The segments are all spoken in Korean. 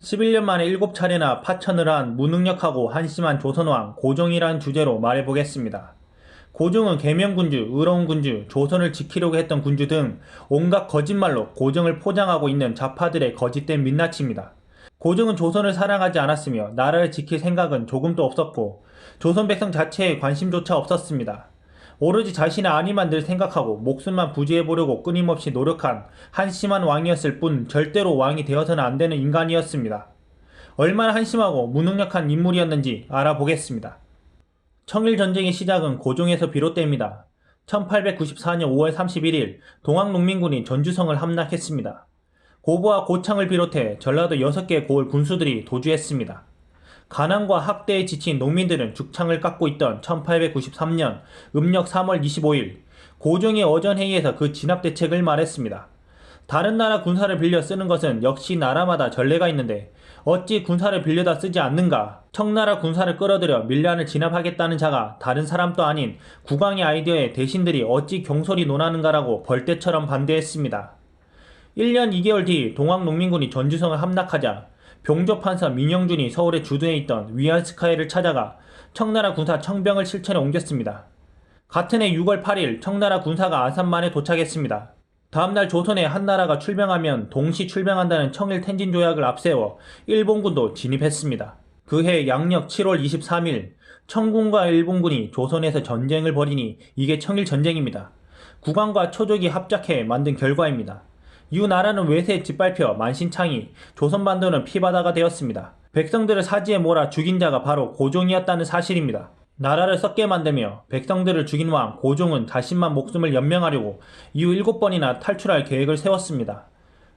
11년 만에 7차례나 파천을 한 무능력하고 한심한 조선왕 고종이란 주제로 말해보겠습니다. 고종은 계명군주, 의로운 군주, 조선을 지키려고 했던 군주 등 온갖 거짓말로 고종을 포장하고 있는 좌파들의 거짓된 민낯입니다. 고종은 조선을 사랑하지 않았으며 나라를 지킬 생각은 조금도 없었고 조선 백성 자체에 관심조차 없었습니다. 오로지 자신의 안위만 늘 생각하고 목숨만 부지해보려고 끊임없이 노력한 한심한 왕이었을 뿐 절대로 왕이 되어서는 안 되는 인간이었습니다. 얼마나 한심하고 무능력한 인물이었는지 알아보겠습니다. 청일전쟁의 시작은 고종에서 비롯됩니다. 1894년 5월 31일 동학농민군이 전주성을 함락했습니다. 고부와 고창을 비롯해 전라도 6개 고을 군수들이 도주했습니다. 가난과 학대에 지친 농민들은 죽창을 깎고 있던 1893년 음력 3월 25일 고종이 어전회의에서 그 진압대책을 말했습니다. 다른 나라 군사를 빌려 쓰는 것은 역시 나라마다 전례가 있는데 어찌 군사를 빌려다 쓰지 않는가? 청나라 군사를 끌어들여 밀란을 진압하겠다는 자가 다른 사람도 아닌 국왕의 아이디어에 대신들이 어찌 경솔히 논하는가라고 벌떼처럼 반대했습니다. 1년 2개월 뒤 동학농민군이 전주성을 함락하자 병조판사 민영준이 서울에 주둔해 있던 위안스카이를 찾아가 청나라 군사 청병을 실천에 옮겼습니다. 같은 해 6월 8일 청나라 군사가 아산만에 도착했습니다. 다음날 조선에 한나라가 출병하면 동시 출병한다는 청일 텐진 조약을 앞세워 일본군도 진입했습니다. 그해 양력 7월 23일 청군과 일본군이 조선에서 전쟁을 벌이니 이게 청일전쟁입니다. 국왕과 초족이 합작해 만든 결과입니다. 이후 나라는 외세에 짓밟혀 만신창이, 조선반도는 피바다가 되었습니다. 백성들을 사지에 몰아 죽인 자가 바로 고종이었다는 사실입니다. 나라를 썩게 만들며 백성들을 죽인 왕 고종은 자신만 목숨을 연명하려고 이후 7번이나 탈출할 계획을 세웠습니다.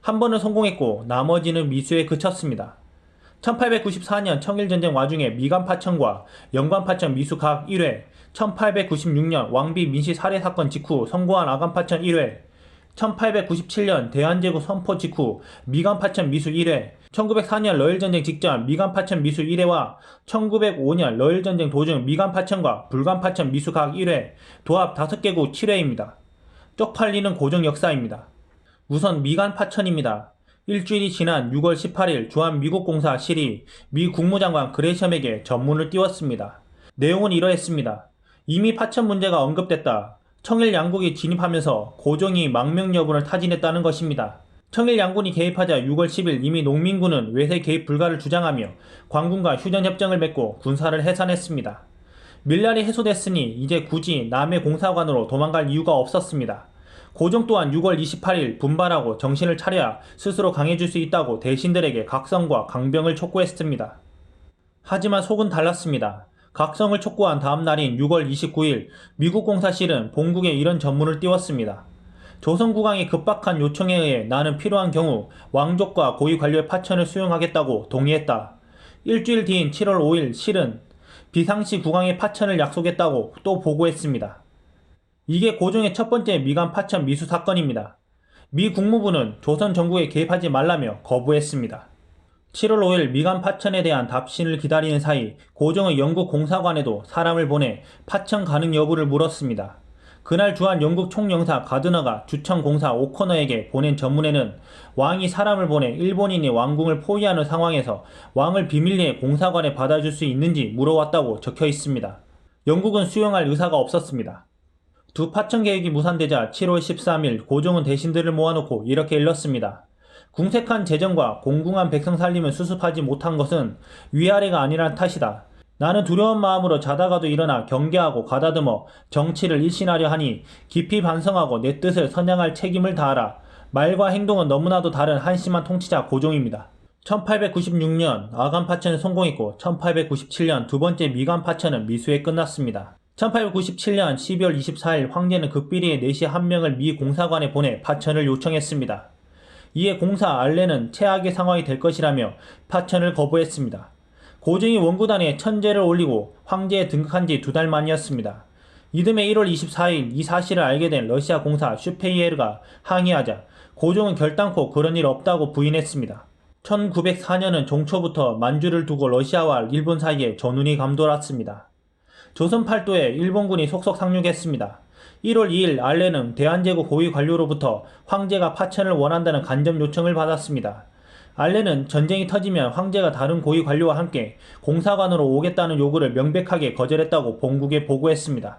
한 번은 성공했고 나머지는 미수에 그쳤습니다. 1894년 청일전쟁 와중에 미간파천과 영관파천 미수 각 1회, 1896년 왕비 민씨 살해 사건 직후 선고한 아간파천 1회, 1897년 대한제국 선포 직후 미간파천 미수 1회, 1904년 러일전쟁 직전 미간파천 미수 1회와 1905년 러일전쟁 도중 미간파천과 불간파천 미수 각 1회, 도합 5개국 7회입니다. 쪽팔리는 고종 역사입니다. 우선 미간파천입니다. 일주일이 지난 6월 18일 주한미국공사 실이 미 국무장관 그레셈에게 전문을 띄웠습니다. 내용은 이러했습니다. 이미 파천 문제가 언급됐다. 청일 양국이 진입하면서 고종이 망명 여부를 타진했다는 것입니다. 청일 양군이 개입하자 6월 10일 이미 농민군은 외세 개입 불가를 주장하며 광군과 휴전협정을 맺고 군사를 해산했습니다. 밀란이 해소됐으니 이제 굳이 남의 공사관으로 도망갈 이유가 없었습니다. 고종 또한 6월 28일 분발하고 정신을 차려야 스스로 강해질 수 있다고 대신들에게 각성과 강병을 촉구했습니다. 하지만 속은 달랐습니다. 각성을 촉구한 다음 날인 6월 29일 미국 공사실은 본국에 이런 전문을 띄웠습니다. 조선국왕의 급박한 요청에 의해 나는 필요한 경우 왕족과 고위 관료의 파천을 수용하겠다고 동의했다. 일주일 뒤인 7월 5일 실은 비상시 국왕의 파천을 약속했다고 또 보고했습니다. 이게 고종의 첫 번째 미간 파천 미수 사건입니다. 미 국무부는 조선 정국에 개입하지 말라며 거부했습니다. 7월 5일 미간 파천에 대한 답신을 기다리는 사이 고종의 영국 공사관에도 사람을 보내 파천 가능 여부를 물었습니다. 그날 주한 영국 총영사 가드너가 주청 공사 오커너에게 보낸 전문에는 왕이 사람을 보내 일본인이 왕궁을 포위하는 상황에서 왕을 비밀리에 공사관에 받아줄 수 있는지 물어왔다고 적혀 있습니다. 영국은 수용할 의사가 없었습니다. 두 파천 계획이 무산되자 7월 13일 고종은 대신들을 모아놓고 이렇게 일렀습니다. 궁색한 재정과 공궁한 백성 살림을 수습하지 못한 것은 위아래가 아니란 탓이다. 나는 두려운 마음으로 자다가도 일어나 경계하고 가다듬어 정치를 일신하려 하니 깊이 반성하고 내 뜻을 선양할 책임을 다하라. 말과 행동은 너무나도 다른 한심한 통치자 고종입니다. 1896년 아간파천은 성공했고 1897년 두 번째 미간파천은 미수에 끝났습니다. 1897년 12월 24일 황제는 극비리의 내시 한 명을 미 공사관에 보내 파천을 요청했습니다. 이에 공사 알렌은 최악의 상황이 될 것이라며 파천을 거부했습니다. 고종이 원구단에 천제를 올리고 황제에 등극한 지 2달 만이었습니다. 이듬해 1월 24일 이 사실을 알게 된 러시아 공사 슈페이에르가 항의하자 고종은 결단코 그런 일 없다고 부인했습니다. 1904년은 종초부터 만주를 두고 러시아와 일본 사이에 전운이 감돌았습니다. 조선 팔도에 일본군이 속속 상륙했습니다. 1월 2일 알렌은 대한제국 고위 관료로부터 황제가 파천을 원한다는 간접 요청을 받았습니다. 알렌은 전쟁이 터지면 황제가 다른 고위 관료와 함께 공사관으로 오겠다는 요구를 명백하게 거절했다고 본국에 보고했습니다.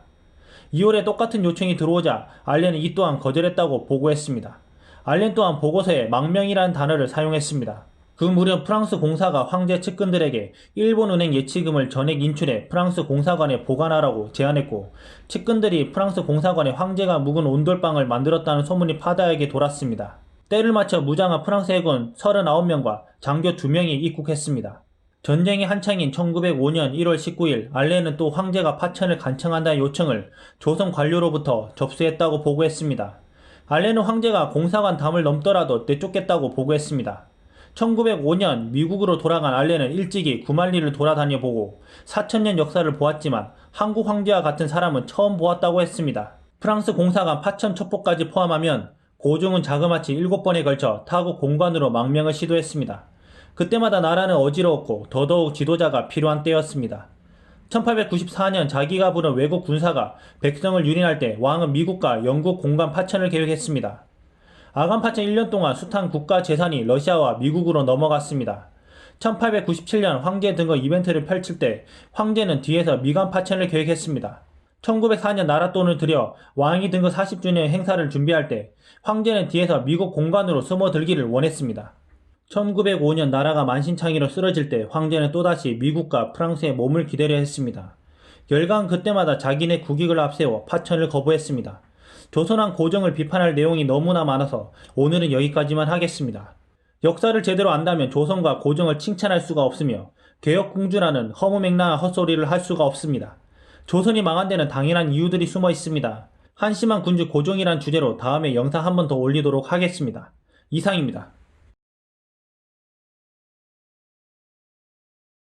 2월에 똑같은 요청이 들어오자 알렌은 이 또한 거절했다고 보고했습니다. 알렌 또한 보고서에 망명이라는 단어를 사용했습니다. 그 무렵 프랑스 공사가 황제 측근들에게 일본은행 예치금을 전액 인출해 프랑스 공사관에 보관하라고 제안했고, 측근들이 프랑스 공사관에 황제가 묵은 온돌방을 만들었다는 소문이 파다하게 돌았습니다. 때를 맞춰 무장한 프랑스 해군 39명과 장교 2명이 입국했습니다. 전쟁이 한창인 1905년 1월 19일 알렌은 또 황제가 파천을 간청한다는 요청을 조선 관료로부터 접수했다고 보고했습니다. 알렌은 황제가 공사관 담을 넘더라도 내쫓겠다고 보고했습니다. 1905년 미국으로 돌아간 알렌은 일찍이 구만리를 돌아다녀 보고 4000년 역사를 보았지만 한국 황제와 같은 사람은 처음 보았다고 했습니다. 프랑스 공사관 파천 첩보까지 포함하면 고종은 자그마치 7번에 걸쳐 타국 공관으로 망명을 시도했습니다. 그때마다 나라는 어지러웠고 더더욱 지도자가 필요한 때였습니다. 1894년 자기가 부른 외국 군사가 백성을 유린할 때 왕은 미국과 영국 공관 파천을 계획했습니다. 아간 파천 1년 동안 숱한 국가 재산이 러시아와 미국으로 넘어갔습니다. 1897년 황제 등거 이벤트를 펼칠 때 황제는 뒤에서 미관 파천을 계획했습니다. 1904년 나랏돈을 들여 왕이 등거 40주년 행사를 준비할 때 황제는 뒤에서 미국 공관으로 숨어들기를 원했습니다. 1905년 나라가 만신창이로 쓰러질 때 황제는 또다시 미국과 프랑스의 몸을 기대려 했습니다. 열강 그때마다 자기네 국익을 앞세워 파천을 거부했습니다. 조선왕 고종을 비판할 내용이 너무나 많아서 오늘은 여기까지만 하겠습니다. 역사를 제대로 안다면 조선과 고종을 칭찬할 수가 없으며 개혁공주라는 허무맹랑한 헛소리를 할 수가 없습니다. 조선이 망한 데는 당연한 이유들이 숨어 있습니다. 한심한 군주 고종이란 주제로 다음에 영상 한 번 더 올리도록 하겠습니다. 이상입니다.